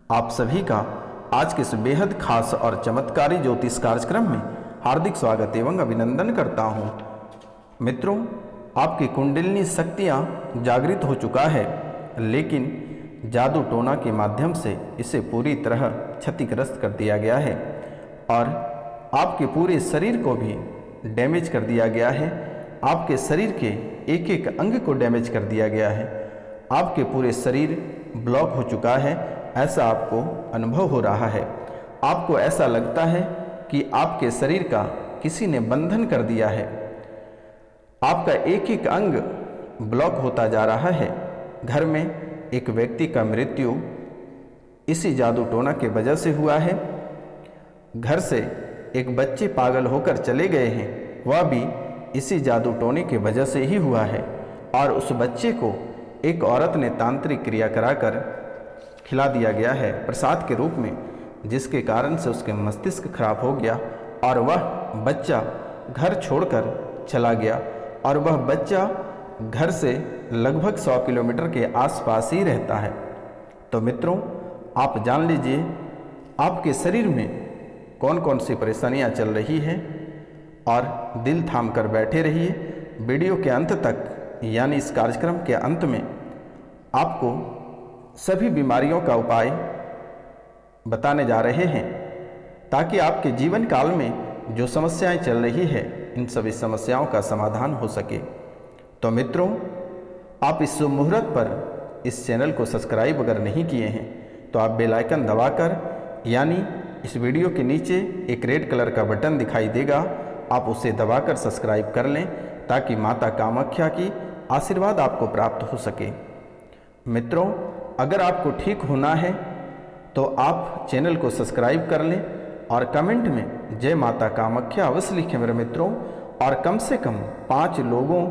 आप सभी का आज के इस बेहद खास और चमत्कारी ज्योतिष कार्यक्रम में हार्दिक स्वागत एवं अभिनंदन करता हूं। मित्रों, आपकी कुंडलिनी शक्तियां जागृत हो चुका है, लेकिन जादू टोना के माध्यम से इसे पूरी तरह क्षतिग्रस्त कर दिया गया है और आपके पूरे शरीर को भी डैमेज कर दिया गया है। आपके शरीर के एक एक अंग को डैमेज कर दिया गया है। आपके पूरे शरीर ब्लॉक हो चुका है, ऐसा आपको अनुभव हो रहा है। आपको ऐसा लगता है कि आपके शरीर का किसी ने बंधन कर दिया है। आपका एक एक अंग ब्लॉक होता जा रहा है। घर में एक व्यक्ति का मृत्यु इसी जादू टोना के वजह से हुआ है। घर से एक बच्चे पागल होकर चले गए हैं, वह भी इसी जादू टोने के वजह से ही हुआ है। और उस बच्चे को एक औरत ने तांत्रिक क्रिया कराकर खिला दिया गया है प्रसाद के रूप में, जिसके कारण से उसके मस्तिष्क खराब हो गया और वह बच्चा घर छोड़कर चला गया। और वह बच्चा घर से लगभग 100 किलोमीटर के आसपास ही रहता है। तो मित्रों, आप जान लीजिए आपके शरीर में कौन कौन सी परेशानियां चल रही हैं और दिल थाम कर बैठे रहिए वीडियो के अंत तक, यानी इस कार्यक्रम के अंत में आपको सभी बीमारियों का उपाय बताने जा रहे हैं, ताकि आपके जीवन काल में जो समस्याएं चल रही है इन सभी समस्याओं का समाधान हो सके। तो मित्रों, आप इस शुभ मुहूर्त पर इस चैनल को सब्सक्राइब अगर नहीं किए हैं तो आप बेल आइकन दबाकर, यानी इस वीडियो के नीचे एक रेड कलर का बटन दिखाई देगा, आप उसे दबाकर सब्सक्राइब कर लें, ताकि माता कामाख्या की आशीर्वाद आपको प्राप्त हो सके। मित्रों, अगर आपको ठीक होना है तो आप चैनल को सब्सक्राइब कर लें और कमेंट में जय माता कामाख्या अवश्य लिखें मेरे मित्रों, और कम से कम 5 लोगों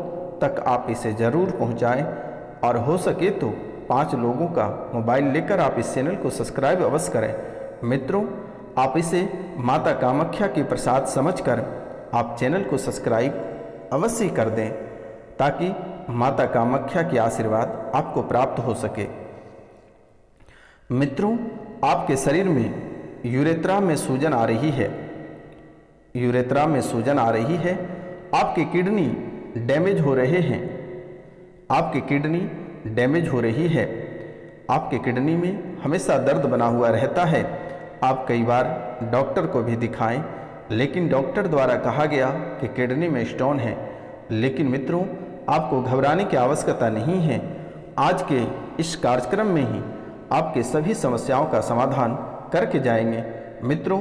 तक आप इसे ज़रूर पहुंचाएं, और हो सके तो 5 लोगों का मोबाइल लेकर आप इस चैनल को सब्सक्राइब अवश्य करें। मित्रों, आप इसे माता कामाख्या की प्रसाद समझकर आप चैनल को सब्सक्राइब अवश्य कर दें, ताकि माता कामाख्या की आशीर्वाद आपको प्राप्त हो सके। मित्रों, आपके शरीर में यूरेथ्रा में सूजन आ रही है, यूरेथ्रा में सूजन आ रही है। आपके किडनी डैमेज हो रहे हैं, आपकी किडनी डैमेज हो रही है। आपके किडनी में हमेशा दर्द बना हुआ रहता है। आप कई बार डॉक्टर को भी दिखाएं, लेकिन डॉक्टर द्वारा कहा गया कि किडनी में स्टोन है। लेकिन मित्रों, आपको घबराने की आवश्यकता नहीं है। आज के इस कार्यक्रम में ही आपके सभी समस्याओं का समाधान करके जाएंगे। मित्रों,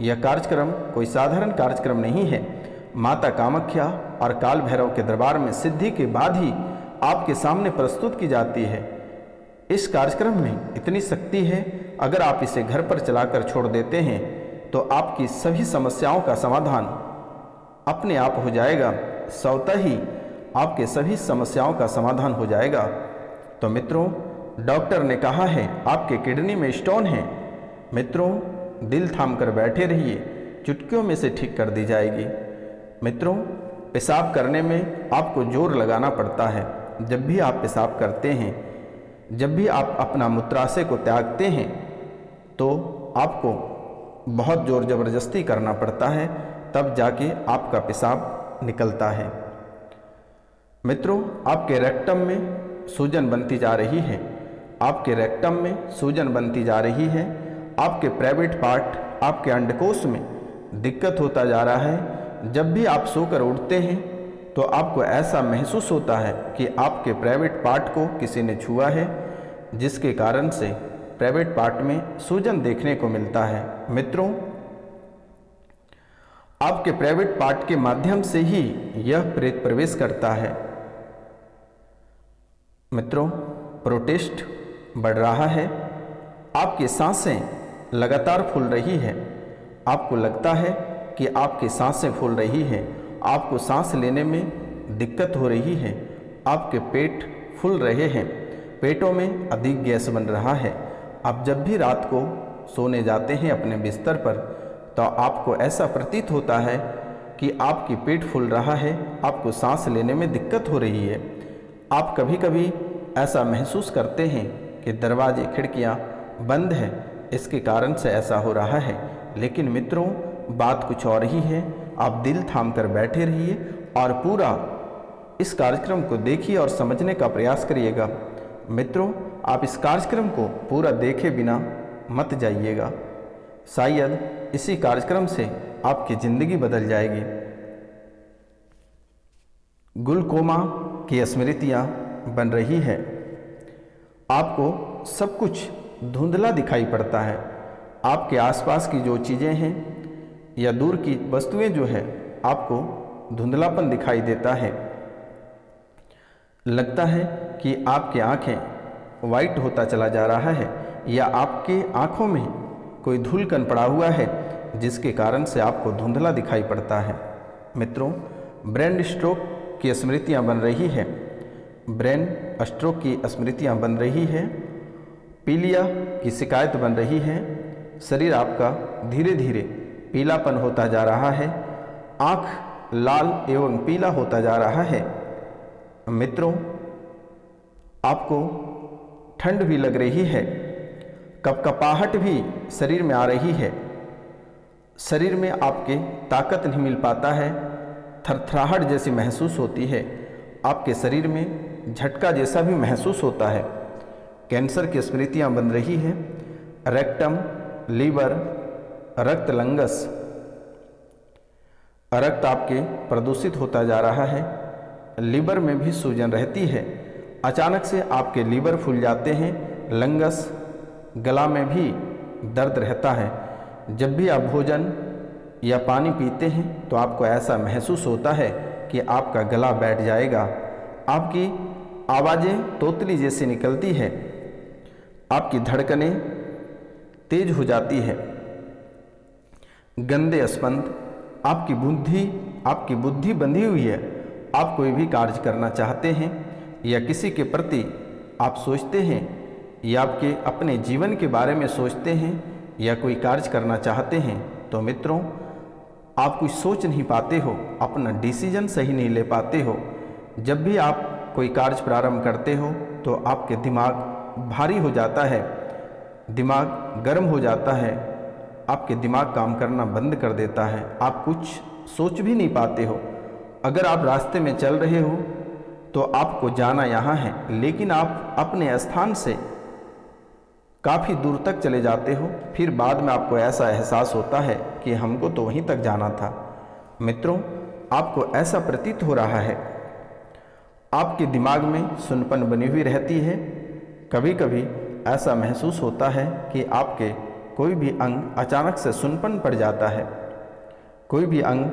यह कार्यक्रम कोई साधारण कार्यक्रम नहीं है। माता कामाख्या और काल भैरव के दरबार में सिद्धि के बाद ही आपके सामने प्रस्तुत की जाती है। इस कार्यक्रम में इतनी शक्ति है, अगर आप इसे घर पर चलाकर छोड़ देते हैं तो आपकी सभी समस्याओं का समाधान अपने आप हो जाएगा। स्वतः ही आपके सभी समस्याओं का समाधान हो जाएगा। तो मित्रों, डॉक्टर ने कहा है आपके किडनी में स्टोन है। मित्रों, दिल थाम कर बैठे रहिए, चुटकियों में से ठीक कर दी जाएगी। मित्रों, पेशाब करने में आपको जोर लगाना पड़ता है। जब भी आप पेशाब करते हैं, जब भी आप अपना मूत्राशय को त्यागते हैं, तो आपको बहुत जोर ज़बरदस्ती करना पड़ता है, तब जाके आपका पेशाब निकलता है। मित्रों, आपके रेक्टम में सूजन बनती जा रही है, आपके रेक्टम में सूजन बनती जा रही है। आपके प्राइवेट पार्ट, आपके अंडकोश में दिक्कत होता जा रहा है। जब भी आप सोकर उठते हैं तो आपको ऐसा महसूस होता है कि आपके प्राइवेट पार्ट को किसी ने छुआ है, जिसके कारण से प्राइवेट पार्ट में सूजन देखने को मिलता है। मित्रों, आपके प्राइवेट पार्ट के माध्यम से ही यह प्रेत प्रवेश करता है। मित्रों, प्रोटेस्ट बढ़ रहा है, आपकी सांसें लगातार फूल रही है। आपको लगता है कि आपकी सांसें फूल रही हैं, आपको सांस लेने में दिक्कत हो रही है, आपके पेट फूल रहे हैं, पेटों में अधिक गैस बन रहा है। आप जब भी रात को सोने जाते हैं अपने बिस्तर पर, तो आपको ऐसा प्रतीत होता है कि आपकी पेट फूल रहा है, आपको सांस लेने में दिक्कत हो रही है। आप कभी कभी ऐसा महसूस करते हैं कि दरवाजे खिड़कियां बंद हैं, इसके कारण से ऐसा हो रहा है। लेकिन मित्रों, बात कुछ और ही है। आप दिल थाम कर बैठे रहिए और पूरा इस कार्यक्रम को देखिए और समझने का प्रयास करिएगा। मित्रों, आप इस कार्यक्रम को पूरा देखे बिना मत जाइएगा। शायद इसी कार्यक्रम से आपकी ज़िंदगी बदल जाएगी। ग्लूकोमा की स्मृतियाँ बन रही है। आपको सब कुछ धुंधला दिखाई पड़ता है। आपके आसपास की जो चीज़ें हैं या दूर की वस्तुएं जो है, आपको धुंधलापन दिखाई देता है। लगता है कि आपकी आंखें वाइट होता चला जा रहा है या आपके आंखों में कोई धूलकण पड़ा हुआ है, जिसके कारण से आपको धुंधला दिखाई पड़ता है। मित्रों, ब्रेन स्ट्रोक की स्मृतियां बन रही है। ब्रेन स्ट्रोक की स्मृतियां बन रही है। पीलिया की शिकायत बन रही है। शरीर आपका धीरे धीरे पीलापन होता जा रहा है। आँख लाल एवं पीला होता जा रहा है। मित्रों, आपको ठंड भी लग रही है। कपकपाहट भी शरीर में आ रही है। शरीर में आपके ताकत नहीं मिल पाता है। थरथराहट जैसी महसूस होती है। आपके शरीर में झटका जैसा भी महसूस होता है। कैंसर की स्मृतियां बन रही है। रेक्टम, लीवर, रक्त लंगस, रक्त आपके प्रदूषित होता जा रहा है। लीवर में भी सूजन रहती है। अचानक से आपके लीवर फूल जाते हैं। लंगस, गला में भी दर्द रहता है। जब भी आप भोजन या पानी पीते हैं तो आपको ऐसा महसूस होता है कि आपका गला बैठ जाएगा। आपकी आवाज़ें तोतली जैसी निकलती है। आपकी धड़कनें तेज हो जाती है। गंदे स्पंद, आपकी बुद्धि बंधी हुई है। आप कोई भी कार्य करना चाहते हैं या किसी के प्रति आप सोचते हैं या आपके अपने जीवन के बारे में सोचते हैं या कोई कार्य करना चाहते हैं, तो मित्रों, आप कुछ सोच नहीं पाते हो, अपना डिसीजन सही नहीं ले पाते हो। जब भी आप कोई कार्य प्रारंभ करते हो तो आपके दिमाग भारी हो जाता है, दिमाग गर्म हो जाता है, आपके दिमाग काम करना बंद कर देता है। आप कुछ सोच भी नहीं पाते हो। अगर आप रास्ते में चल रहे हो तो आपको जाना यहाँ है, लेकिन आप अपने स्थान से काफ़ी दूर तक चले जाते हो। फिर बाद में आपको ऐसा एहसास होता है कि हमको तो वहीं तक जाना था। मित्रों, आपको ऐसा प्रतीत हो रहा है। आपके दिमाग में सुनपन बनी हुई रहती है। कभी कभी ऐसा महसूस होता है कि आपके कोई भी अंग अचानक से सुनपन पड़ जाता है। कोई भी अंग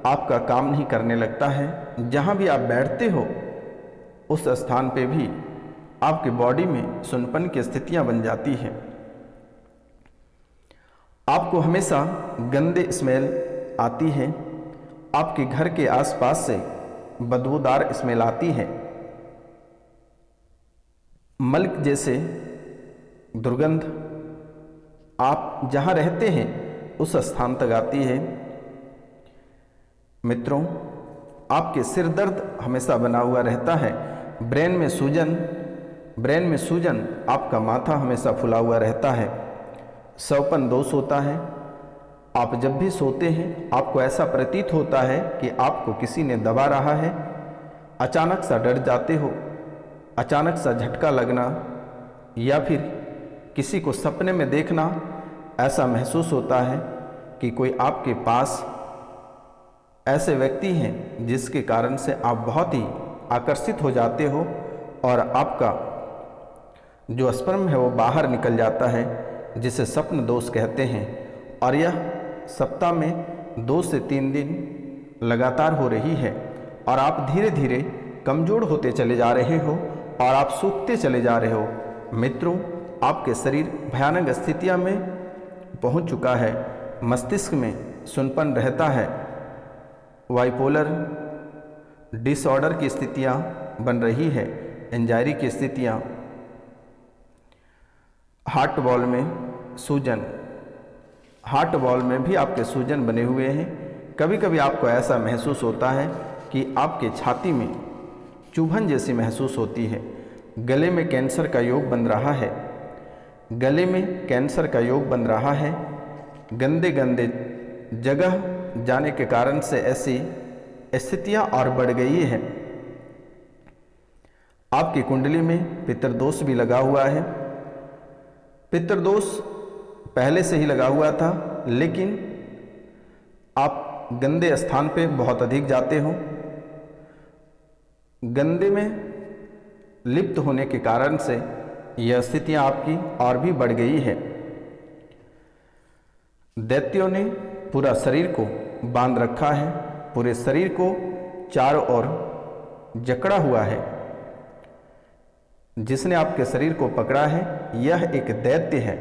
आपका काम नहीं करने लगता है। जहाँ भी आप बैठते हो उस स्थान पे भी आपके बॉडी में सुनपन की स्थितियां बन जाती हैं। आपको हमेशा गंदे स्मेल आती है। आपके घर के आसपास से बदबूदार स्मेल आती है। मल्क जैसे दुर्गंध आप जहाँ रहते हैं उस स्थान तक आती है। मित्रों, आपके सिर दर्द हमेशा बना हुआ रहता है। ब्रेन में सूजन, आपका माथा हमेशा फुला हुआ रहता है। सौपन दोष होता है। आप जब भी सोते हैं आपको ऐसा प्रतीत होता है कि आपको किसी ने दबा रहा है। अचानक सा डर जाते हो, अचानक सा झटका लगना या फिर किसी को सपने में देखना, ऐसा महसूस होता है कि कोई आपके पास ऐसे व्यक्ति हैं जिसके कारण से आप बहुत ही आकर्षित हो जाते हो और आपका जो स्पर्म है वो बाहर निकल जाता है, जिसे स्वप्न दोष कहते हैं। और यह सप्ताह में 2 से 3 दिन लगातार हो रही है और आप धीरे धीरे कमज़ोर होते चले जा रहे हो और आप सूखते चले जा रहे हो। मित्रों, आपके शरीर भयानक स्थितियां में पहुंच चुका है। मस्तिष्क में सुनपन रहता है। बाइपोलर डिसऑर्डर की स्थितियां बन रही है। एंजाइटी की स्थितियां, हार्ट वॉल में सूजन, हार्ट वॉल में भी आपके सूजन बने हुए हैं। कभी कभी आपको ऐसा महसूस होता है कि आपके छाती में चुभन जैसी महसूस होती है। गले में कैंसर का योग बन रहा है। गले में कैंसर का योग बन रहा है। गंदे गंदे जगह जाने के कारण से ऐसी स्थितियां और बढ़ गई है। आपकी कुंडली में पितृदोष भी लगा हुआ है। पितृदोष पहले से ही लगा हुआ था, लेकिन आप गंदे स्थान पे बहुत अधिक जाते हो। गंदे में लिप्त होने के कारण से यह स्थितियां आपकी और भी बढ़ गई है। दैत्यों ने पूरा शरीर को बांध रखा है, पूरे शरीर को चारों ओर जकड़ा हुआ है। जिसने आपके शरीर को पकड़ा है यह एक दैत्य है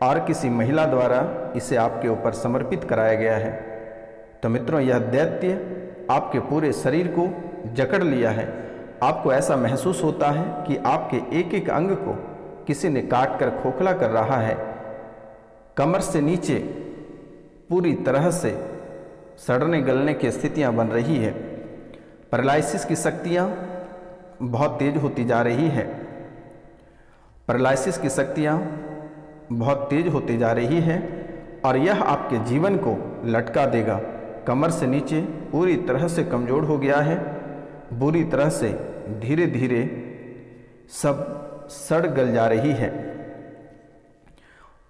और किसी महिला द्वारा इसे आपके ऊपर समर्पित कराया गया है। तो मित्रों, यह दैत्य आपके पूरे शरीर को जकड़ लिया है। आपको ऐसा महसूस होता है कि आपके एक एक अंग को किसी ने काट कर खोखला कर रहा है। कमर से नीचे पूरी तरह से सड़ने गलने की स्थितियां बन रही है। पैरालिसिस की शक्तियां बहुत तेज होती जा रही है। पैरालिसिस की शक्तियां बहुत तेज होती जा रही है और यह आपके जीवन को लटका देगा। कमर से नीचे पूरी तरह से कमज़ोर हो गया है, बुरी तरह से धीरे धीरे सब सड़ गल जा रही है।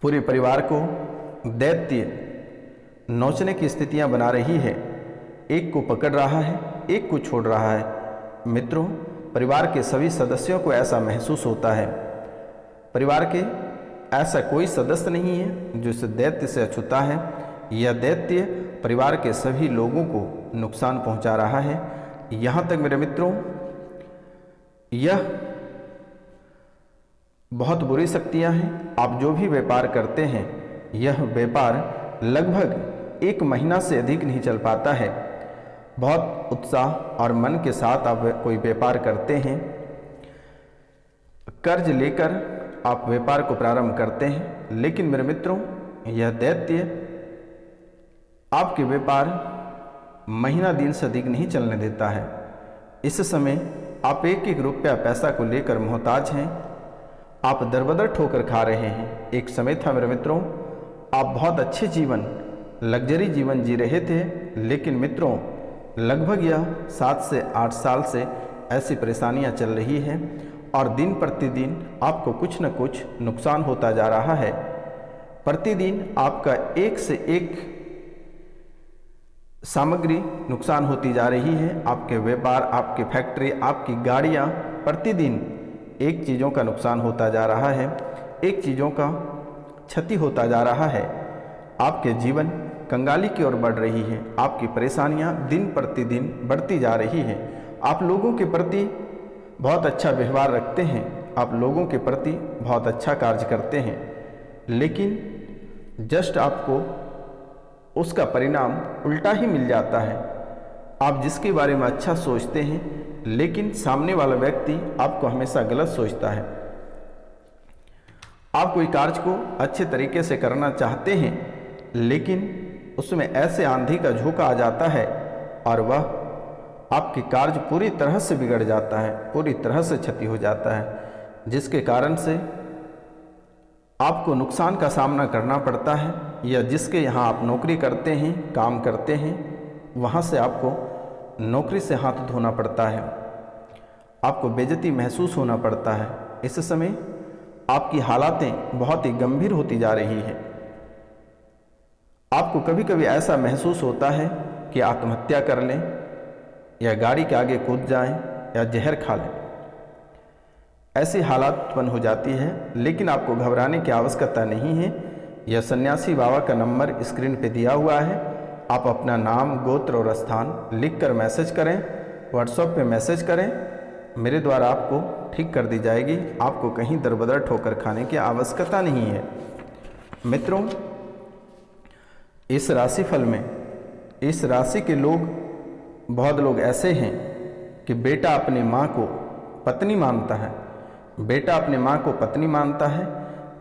पूरे परिवार को दैत्य नोचने की स्थितियां बना रही है। एक को पकड़ रहा है, एक को छोड़ रहा है। मित्रों, परिवार के सभी सदस्यों को ऐसा महसूस होता है। परिवार के ऐसा कोई सदस्य नहीं है जो इस दैत्य से अछूता है। यह दैत्य परिवार के सभी लोगों को नुकसान पहुंचा रहा है। यहाँ तक मेरे मित्रों, यह बहुत बुरी शक्तियां हैं। आप जो भी व्यापार करते हैं, यह व्यापार लगभग 1 महीना से अधिक नहीं चल पाता है। बहुत उत्साह और मन के साथ आप कोई व्यापार करते हैं, कर्ज लेकर आप व्यापार को प्रारंभ करते हैं, लेकिन मेरे मित्रों, यह दैत्य आपके व्यापार महीना दिन से अधिक नहीं चलने देता है। इस समय आप एक एक रुपया पैसा को लेकर मोहताज हैं। आप दरबदर ठोकर खा रहे हैं। एक समय था मेरे मित्रों, आप बहुत अच्छे जीवन, लग्जरी जीवन जी रहे थे, लेकिन मित्रों लगभग यह 7 से 8 साल से ऐसी परेशानियां चल रही हैं और दिन प्रतिदिन आपको कुछ न कुछ नुकसान होता जा रहा है। प्रतिदिन आपका एक से एक सामग्री नुकसान होती जा रही है। आपके व्यापार, आपकी फैक्ट्री, आपकी गाड़ियां, प्रतिदिन एक चीज़ों का नुकसान होता जा रहा है, एक चीज़ों का क्षति होता जा रहा है। आपके जीवन कंगाली की ओर बढ़ रही है। आपकी परेशानियां दिन प्रतिदिन बढ़ती जा रही है। आप लोगों के प्रति बहुत अच्छा व्यवहार रखते हैं, आप लोगों के प्रति बहुत अच्छा कार्य करते हैं, लेकिन जस्ट आपको उसका परिणाम उल्टा ही मिल जाता है। आप जिसके बारे में अच्छा सोचते हैं, लेकिन सामने वाला व्यक्ति आपको हमेशा गलत सोचता है। आप कोई कार्य को अच्छे तरीके से करना चाहते हैं, लेकिन उसमें ऐसे आंधी का झोंका आ जाता है और वह आपकी कार्य पूरी तरह से बिगड़ जाता है, पूरी तरह से क्षति हो जाता है, जिसके कारण से आपको नुकसान का सामना करना पड़ता है। या जिसके यहाँ आप नौकरी करते हैं, काम करते हैं, वहाँ से आपको नौकरी से हाथ धोना पड़ता है, आपको बेइज्जती महसूस होना पड़ता है। इस समय आपकी हालातें बहुत ही गंभीर होती जा रही है। आपको कभी कभी ऐसा महसूस होता है कि आत्महत्या कर लें या गाड़ी के आगे कूद जाएं या जहर खा लें। ऐसी हालात उत्पन्न हो जाती है, लेकिन आपको घबराने की आवश्यकता नहीं है। यह सन्यासी बाबा का नंबर स्क्रीन पे दिया हुआ है। आप अपना नाम, गोत्र और स्थान लिखकर मैसेज करें, व्हाट्सएप पे मैसेज करें, मेरे द्वारा आपको ठीक कर दी जाएगी। आपको कहीं दरबदर ठोकर खाने की आवश्यकता नहीं है। मित्रों, इस राशिफल में इस राशि के लोग, बहुत लोग ऐसे हैं कि बेटा अपनी माँ को पत्नी मानता है, बेटा अपनी माँ को पत्नी मानता है,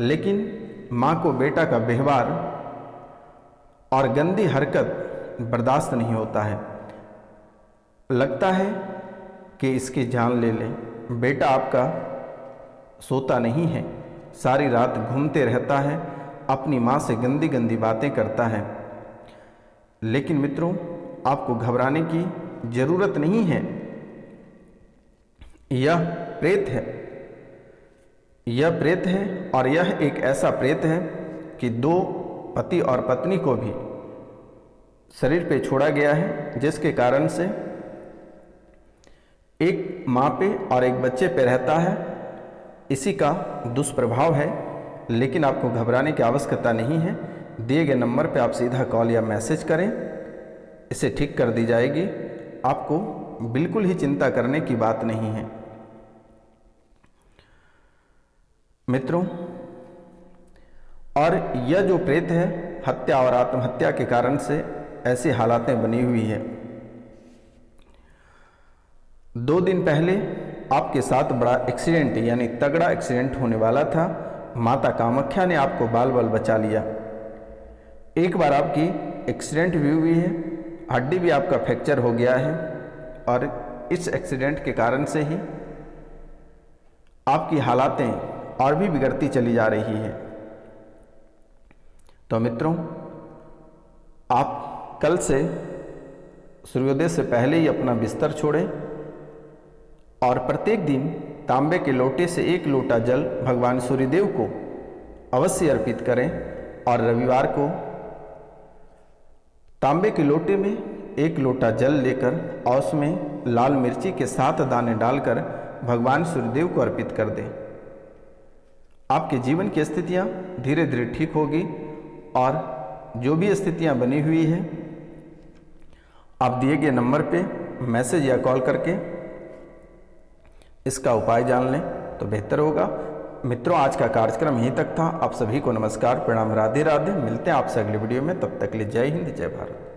लेकिन माँ को बेटा का व्यवहार और गंदी हरकत बर्दाश्त नहीं होता है। लगता है कि इसकी जान ले लें। बेटा आपका सोता नहीं है, सारी रात घूमते रहता है, अपनी माँ से गंदी गंदी बातें करता है। लेकिन मित्रों, आपको घबराने की ज़रूरत नहीं है। यह प्रेत है, यह प्रेत है और यह एक ऐसा प्रेत है कि दो पति और पत्नी को भी शरीर पे छोड़ा गया है, जिसके कारण से एक माँ पे और एक बच्चे पे रहता है। इसी का दुष्प्रभाव है। लेकिन आपको घबराने की आवश्यकता नहीं है। दिए गए नंबर पे आप सीधा कॉल या मैसेज करें, इसे ठीक कर दी जाएगी। आपको बिल्कुल ही चिंता करने की बात नहीं है। मित्रों, और यह जो प्रेत है, हत्या और आत्महत्या के कारण से ऐसी हालातें बनी हुई है। 2 दिन पहले आपके साथ बड़ा एक्सीडेंट यानी तगड़ा एक्सीडेंट होने वाला था। माता कामाख्या ने आपको बाल बाल बचा लिया। एक बार आपकी एक्सीडेंट भी हुई है, हड्डी भी आपका फ्रैक्चर हो गया है और इस एक्सीडेंट के कारण से ही आपकी हालातें और भी बिगड़ती चली जा रही है। तो मित्रों, आप कल से सूर्योदय से पहले ही अपना बिस्तर छोड़ें और प्रत्येक दिन तांबे के लोटे से 1 लोटा जल भगवान सूर्यदेव को अवश्य अर्पित करें। और रविवार को तांबे के लोटे में 1 लोटा जल लेकर और उसमें लाल मिर्ची के 7 दाने डालकर भगवान सूर्यदेव को अर्पित कर दें। आपके जीवन की स्थितियाँ धीरे धीरे ठीक होगी और जो भी स्थितियाँ बनी हुई हैं, आप दिए गए नंबर पे मैसेज या कॉल करके इसका उपाय जान लें तो बेहतर होगा। मित्रों, आज का कार्यक्रम यहीं तक था। आप सभी को नमस्कार, प्रणाम, राधे राधे। मिलते हैं आपसे अगली वीडियो में। तब तक के लिए जय हिंद, जय भारत।